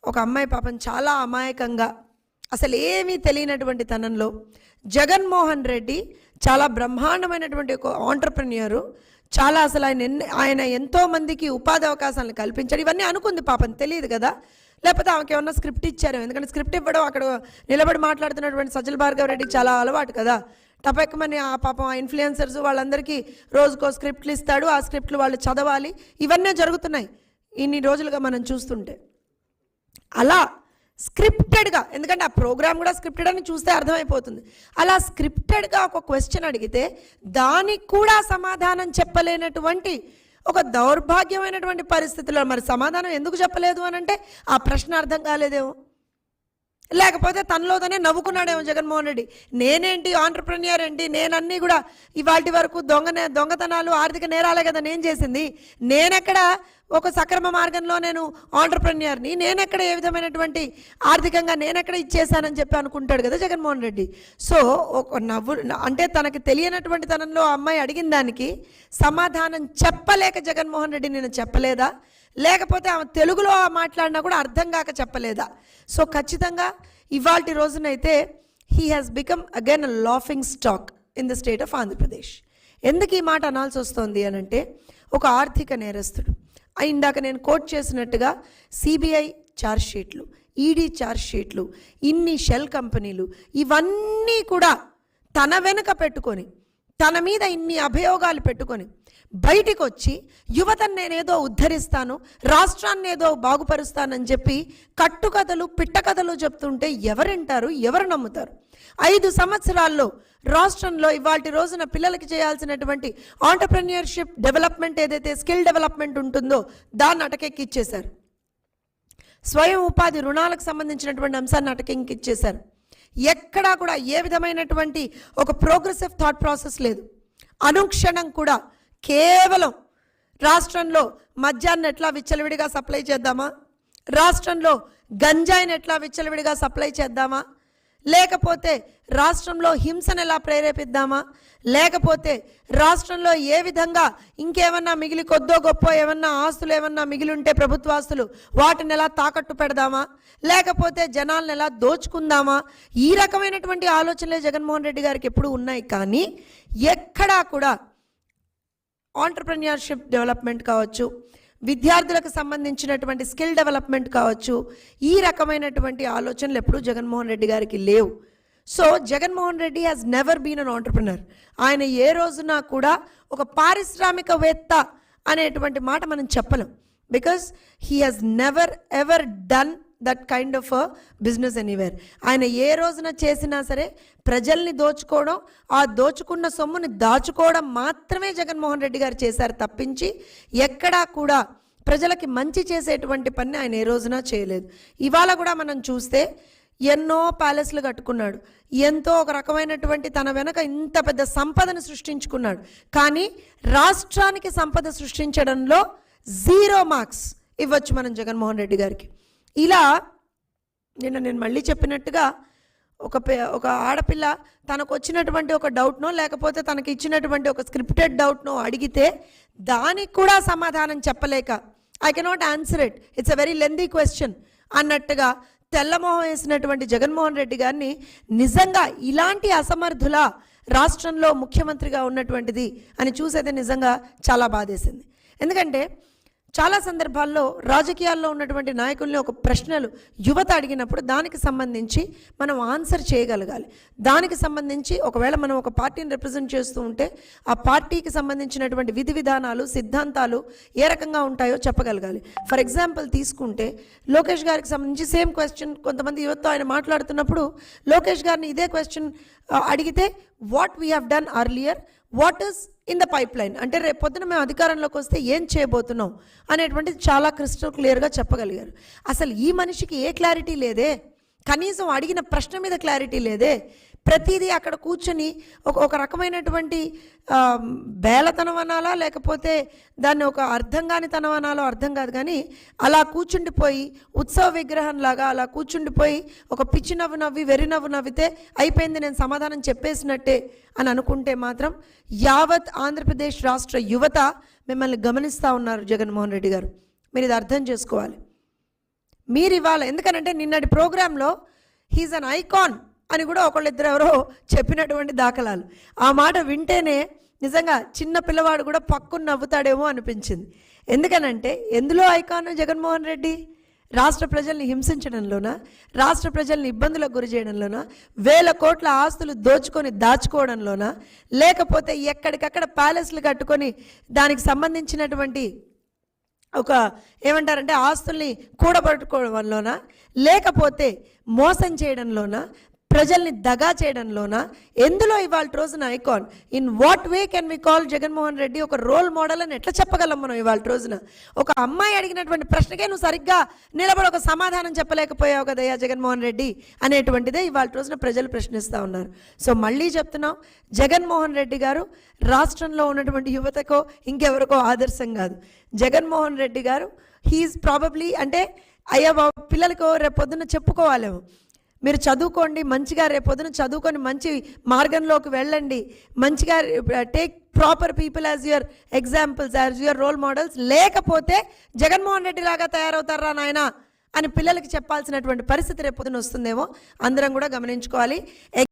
ఒక అమ్మాయి పాపం చాలా అమాయకంగా అసలు ఏమీ తెలియనటువంటి తనంలో జగన్మోహన్ రెడ్డి చాలా బ్రహ్మాండమైనటువంటి ఒక ఆంటర్ప్రెన్యూరు, చాలా అసలు ఆయన ఎంతో మందికి ఉపాధి అవకాశాలను కల్పించాడు. ఇవన్నీ అనుకుంది పాపం, తెలియదు కదా, లేకపోతే ఆమెకి ఏమన్నా స్క్రిప్ట్ ఇచ్చారు. ఎందుకంటే స్క్రిప్ట్ ఇవ్వడం అక్కడ నిలబడి మాట్లాడుతున్నటువంటి సజ్జల భార్గవ రెడ్డికి చాలా అలవాటు కదా. టపెక్కమని ఆ పాపం ఆ ఇన్ఫ్లుయెన్సర్స్ వాళ్ళందరికీ రోజుకో స్క్రిప్ట్లు ఇస్తాడు, ఆ స్క్రిప్ట్లు వాళ్ళు చదవాలి. ఇవన్నీ జరుగుతున్నాయి ఇన్ని రోజులుగా మనం చూస్తుంటే. అలా స్క్రిప్టెడ్గా, ఎందుకంటే ఆ ప్రోగ్రామ్ కూడా స్క్రిప్టెడ్ అని చూస్తే అర్థమైపోతుంది. అలా స్క్రిప్టెడ్గా ఒక క్వశ్చన్ అడిగితే దానికి కూడా సమాధానం చెప్పలేనటువంటి ఒక దౌర్భాగ్యమైనటువంటి పరిస్థితుల్లో మరి సమాధానం ఎందుకు చెప్పలేదు అని అంటే ఆ ప్రశ్న అర్థం కాలేదేమో, లేకపోతే తనలో తనే నవ్వుకున్నాడేమో జగన్మోహన్ రెడ్డి. నేనేంటి ఆంటర్ప్రెన్యూర్ ఏంటి, నేనన్నీ కూడా ఇవాటి వరకు దొంగతనాలు ఆర్థిక నేరాలే కదా నేను చేసింది, నేనెక్కడ ఒక సక్రమ మార్గంలో నేను ఆంటర్ప్రెన్యూర్ని, నేనెక్కడ ఏ విధమైనటువంటి ఆర్థికంగా నేనెక్కడ ఇచ్చేసానని చెప్పి అనుకుంటాడు కదా జగన్మోహన్ రెడ్డి. సో ఒక నవ్వు అంటే తనకి తెలియనటువంటి తనంలో అమ్మాయి అడిగిన దానికి సమాధానం చెప్పలేక జగన్మోహన్ రెడ్డి నేను చెప్పలేదా, లేకపోతే ఆమె తెలుగులో మాట్లాడినా కూడా అర్థం కాక చెప్పలేదా? సో ఖచ్చితంగా ఇవాల్టి రోజునైతే he has become again a laughing stock in the state of Andhra Pradesh. ఎందుకు ఈ మాట అనాల్సి వస్తుంది అని అంటే, ఒక ఆర్థిక నేరస్తుడు, ఇందాక నేను కోట్ చేసినట్టుగా సిబిఐ ఛార్జ్షీట్లు, ఈడీ ఛార్జ్షీట్లు, ఇన్ని షెల్ కంపెనీలు, ఇవన్నీ కూడా తన వెనుక పెట్టుకొని, తన మీద ఇన్ని అభియోగాలు పెట్టుకొని బయటికి వచ్చి యువతను నేనేదో ఉద్ధరిస్తాను, రాష్ట్రాన్ని ఏదో బాగుపరుస్తానని చెప్పి కట్టుకథలు పిట్టకథలు చెప్తుంటే ఎవరింటారు, ఎవరు నమ్ముతారు? 5 సంవత్సరాల్లో రాష్ట్రంలో ఇవాల్టి రోజున పిల్లలకి చేయాల్సినటువంటి ఆంటర్ప్రెన్యూర్షిప్ డెవలప్మెంట్ ఏదైతే స్కిల్ డెవలప్మెంట్ ఉంటుందో దాన్ని అటకెక్కిచ్చేశారు. స్వయం ఉపాధి రుణాలకు సంబంధించినటువంటి అంశాన్ని అటకెక్కిచ్చేశారు. ఎక్కడా కూడా ఏ విధమైనటువంటి ఒక ప్రోగ్రెసివ్ థాట్ ప్రాసెస్ లేదు. అనుక్షణం కూడా కేవలం రాష్ట్రంలో మద్యాన్ని ఎట్లా విచ్చలవిడిగా సప్లై చేద్దామా, రాష్ట్రంలో గంజాయిని ఎట్లా విచ్చలవిడిగా సప్లై చేద్దామా, లేకపోతే రాష్ట్రంలో హింసను ఎలా ప్రేరేపిద్దామా, లేకపోతే రాష్ట్రంలో ఏ విధంగా ఇంకేమన్నా మిగిలి కొద్దో గొప్ప ఏమన్నా ఆస్తులు ఏమన్నా మిగిలి ఉంటే ప్రభుత్వ ఆస్తులు వాటిని ఎలా తాకట్టు పెడదామా, లేకపోతే జనాలను ఎలా దోచుకుందామా, ఈ రకమైనటువంటి ఆలోచనలే జగన్మోహన్ రెడ్డి గారికి ఎప్పుడు ఉన్నాయి. కానీ ఎక్కడా కూడా ఆంటర్ప్రెన్యూర్షిప్ డెవలప్మెంట్ కావచ్చు, విద్యార్థులకు సంబంధించినటువంటి స్కిల్ డెవలప్మెంట్ కావచ్చు, ఈ రకమైనటువంటి ఆలోచనలు ఎప్పుడూ జగన్మోహన్ రెడ్డి గారికి లేవు. So Jaganmohan Reddy has never been an entrepreneur. ఆయన ఏ రోజున కూడా ఒక పారిశ్రామికవేత్త అనేటువంటి మాట మనం చెప్పలేం. Because he has never ever done that kind of a business anywhere. ఆయన ఏ రోజున చేసినా సరే ప్రజల్ని దోచుకోవడం, ఆ దోచుకున్న సొమ్ముని దాచుకోవడం మాత్రమే జగన్మోహన్ రెడ్డి గారు చేశారు తప్పించి ఎక్కడా కూడా ప్రజలకి మంచి చేసేటువంటి పని ఆయన ఏ రోజున చేయలేదు. ఇవాళ కూడా మనం చూస్తే ఎన్నో ప్యాలెస్లు కట్టుకున్నాడు, ఎంతో ఒక రకమైనటువంటి తన వెనక ఇంత పెద్ద సంపదను సృష్టించుకున్నాడు. కానీ రాష్ట్రానికి సంపద సృష్టించడంలో 0 మార్క్స్ ఇవ్వచ్చు మనం జగన్మోహన్ రెడ్డి గారికి. ఇలా నేను మళ్ళీ చెప్పినట్టుగా ఒక ఆడపిల్ల తనకు వచ్చినటువంటి ఒక డౌట్నో లేకపోతే తనకి ఇచ్చినటువంటి ఒక స్క్రిప్టెడ్ డౌట్నో అడిగితే దానికి కూడా సమాధానం చెప్పలేక I cannot answer it, it's a very lengthy question అన్నట్టుగా తెల్లమోహం వేసినటువంటి జగన్మోహన్ రెడ్డి గారిని నిజంగా ఇలాంటి అసమర్థుల రాష్ట్రంలో ముఖ్యమంత్రిగా ఉన్నటువంటిది అని చూసేది నిజంగా చాలా బాధేసింది. ఎందుకంటే చాలా సందర్భాల్లో రాజకీయాల్లో ఉన్నటువంటి నాయకుల్ని ఒక ప్రశ్నలు యువత అడిగినప్పుడు దానికి సంబంధించి మనం ఆన్సర్ చేయగలగాలి. దానికి సంబంధించి ఒకవేళ మనం ఒక పార్టీని రిప్రజెంట్ చేస్తూ ఉంటే ఆ పార్టీకి సంబంధించినటువంటి విధి విధానాలు సిద్ధాంతాలు ఏ రకంగా ఉంటాయో చెప్పగలగాలి. ఫర్ ఎగ్జాంపుల్ తీసుకుంటే లోకేష్ గారికి సంబంధించి సేమ్ క్వశ్చన్ కొంతమంది యువతతో ఆయన మాట్లాడుతున్నప్పుడు లోకేష్ గారిని ఇదే క్వశ్చన్ అడిగితే what we have done earlier, what is in the pipe line, అంటే రేపు పొద్దున మేము అధికారంలోకి వస్తే ఏం చేయబోతున్నాం అనేటువంటిది చాలా క్రిస్టల్ క్లియర్గా చెప్పగలిగారు. అసలు ఈ మనిషికి ఏ క్లారిటీ లేదే, కనీసం అడిగిన ప్రశ్న మీద క్లారిటీ లేదే. ప్రతిదీ అక్కడ కూర్చొని ఒక రకమైనటువంటి బేలతనం అనాలా లేకపోతే దాన్ని ఒక అర్థం కాని తనం అనాలో అర్థం కాదు. కానీ అలా కూర్చుండిపోయి ఉత్సవ విగ్రహంలాగా అలా కూర్చుండిపోయి ఒక పిచ్చి నవ్వు నవ్వి వెర్రి నవ్వు నవ్వితే అయిపోయింది నేను సమాధానం చెప్పేసినట్టే అని అనుకుంటే మాత్రం యావత్ ఆంధ్రప్రదేశ్ రాష్ట్ర యువత మిమ్మల్ని గమనిస్తూ ఉన్నారు. జగన్మోహన్ రెడ్డి గారు, మీరు ఇది అర్థం చేసుకోవాలి. మీరు ఇవాళ ఎందుకనంటే నిన్నటి ప్రోగ్రాంలో హీజ్ అన్ ఐకాన్ అని కూడా ఒకళ్ళిద్దరు ఎవరో చెప్పినటువంటి దాఖలాలు. ఆ మాట వింటేనే నిజంగా చిన్న పిల్లవాడు కూడా పక్కున నవ్వుతాడేమో అనిపించింది. ఎందుకనంటే ఎందులో ఐకాన్ జగన్మోహన్ రెడ్డి? రాష్ట్ర ప్రజల్ని హింసించడంలోనా, రాష్ట్ర ప్రజల్ని ఇబ్బందులకు గురి చేయడంలోనా, వేల కోట్ల ఆస్తులు దోచుకొని దాచుకోవడంలోనా, లేకపోతే ఎక్కడికక్కడ ప్యాలెస్లు కట్టుకొని దానికి సంబంధించినటువంటి ఒక ఏమంటారంటే ఆస్తుల్ని కూడబట్టుకోవడంలోనా, లేకపోతే మోసం చేయడంలోనా, ప్రజల్ని దగా చేయడంలోనా, ఎందులో ఇవాళ రోజున icon? In what way can we call Jaganmohan Reddy ఒక రోల్ మోడల్ అని ఎట్లా చెప్పగలం మనం ఇవాళ రోజున? ఒక అమ్మాయి అడిగినటువంటి ప్రశ్నకే నువ్వు సరిగ్గా నిలబడి ఒక సమాధానం చెప్పలేకపోయావు కదయ్యా జగన్మోహన్ రెడ్డి అనేటువంటిదే ఇవాళ రోజున ప్రజలు ప్రశ్నిస్తూ ఉన్నారు. సో మళ్ళీ చెప్తున్నాం, జగన్మోహన్ రెడ్డి గారు రాష్ట్రంలో ఉన్నటువంటి యువతకో ఇంకెవరికో ఆదర్శం కాదు. జగన్మోహన్ రెడ్డి గారు హీఈస్ ప్రాబబ్లీ అంటే అయ్యా బాబు పిల్లలకో రేపొద్దున చెప్పుకోవాలేమో, మీరు చదువుకోండి మంచిగా, రేపొద్దున చదువుకొని మంచి మార్గంలోకి వెళ్ళండి, మంచిగా take proper people as your examples, as your role models, లేకపోతే జగన్మోహన్ రెడ్డి లాగా తయారవుతారా నాయన అని పిల్లలకి చెప్పాల్సినటువంటి పరిస్థితి రేపొద్దున వస్తుందేమో అందరం కూడా గమనించుకోవాలి.